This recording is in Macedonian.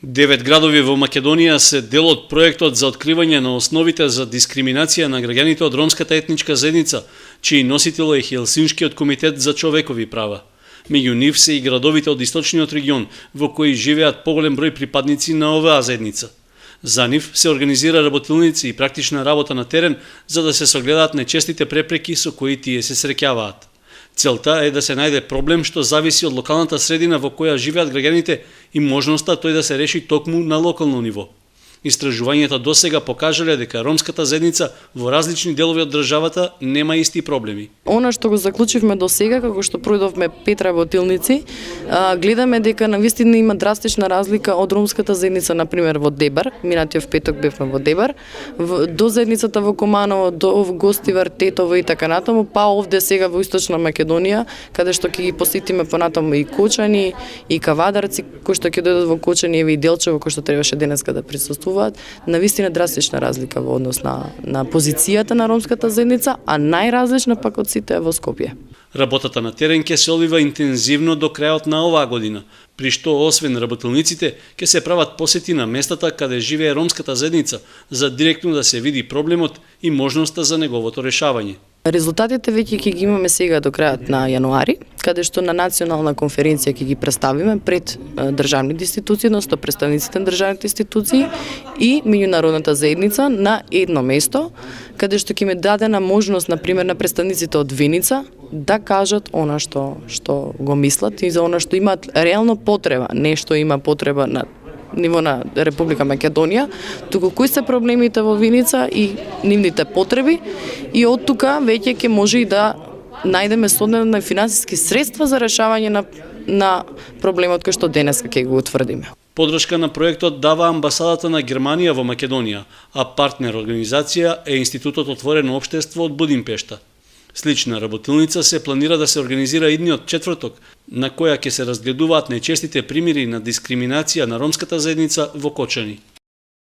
9 градови во Македонија се дел од проектот за откривање на основите за дискриминација на граѓаните од ромската етничка заедница, чиј носител е Хелсиншкиот комитет за човекови права. Меѓу нив се и градовите од источниот регион, во кои живеат поголем број припадници на оваа заедница. За нив се организира работилници и практична работа на терен, за да се согледаат нечестите препреки со кои тие се среќаваат. Целта е да се најде проблем што зависи од локалната средина во која живеат граѓаните и можноста тој да се реши токму на локално ниво. Истражувањата досега покажале дека ромската заедница во различни делови од државата нема исти проблеми. Она што го заклучивме до сега, како што пројдовме 5 работилници, гледаме дека навистина има драстична разлика од ромската заедница, например во Дебар, минатиот петок бевме во Дебар, до заедницата во Команово, до Гостивар, Тетово и така натаму, па овде сега во Источна Македонија, каде што ќе ги посетиме понатаму и Кочани, и Кавадарци, кои што ќе дојдат во Кочани, и Делчево, кои што требаше денеска да присуствуваат. Навистина драстична разлика во однос на позицијата на ромската заедница, а најразлична пак од сите е во Скопје. Работата на терен ќе се одвива интензивно до крајот на оваа година, при што освен работилниците ќе се прават посети на местата каде живее ромската заедница, за директно да се види проблемот и можноста за неговото решавање. Резултатите веќе ќе ги имаме сега до крајот на јануари, каде што на национална конференција ќе ги представиме пред државните институции, односно представниците на државните институции и меѓународната заедница на едно место, каде што ќе ме дадена можност, например, на представниците од Виница да кажат она што го мислат и за она што имаат реално потреба, нешто има потреба на ниво на Република Македонија, туку кои се проблемите во Виница и нивните потреби, и од тука веќе ќе може и да најдеме соодветни финансиски средства за решавање на проблемот кој што денеска ќе го утврдиме. Подршка на проектот дава амбасадата на Германија во Македонија, а партнер организација е Институтот Отворено општество од Будимпешта. Слична работилница се планира да се организира идниот четврток, на која ќе се разгледуваат најчестите примери на дискриминација на ромската заедница во Кочани.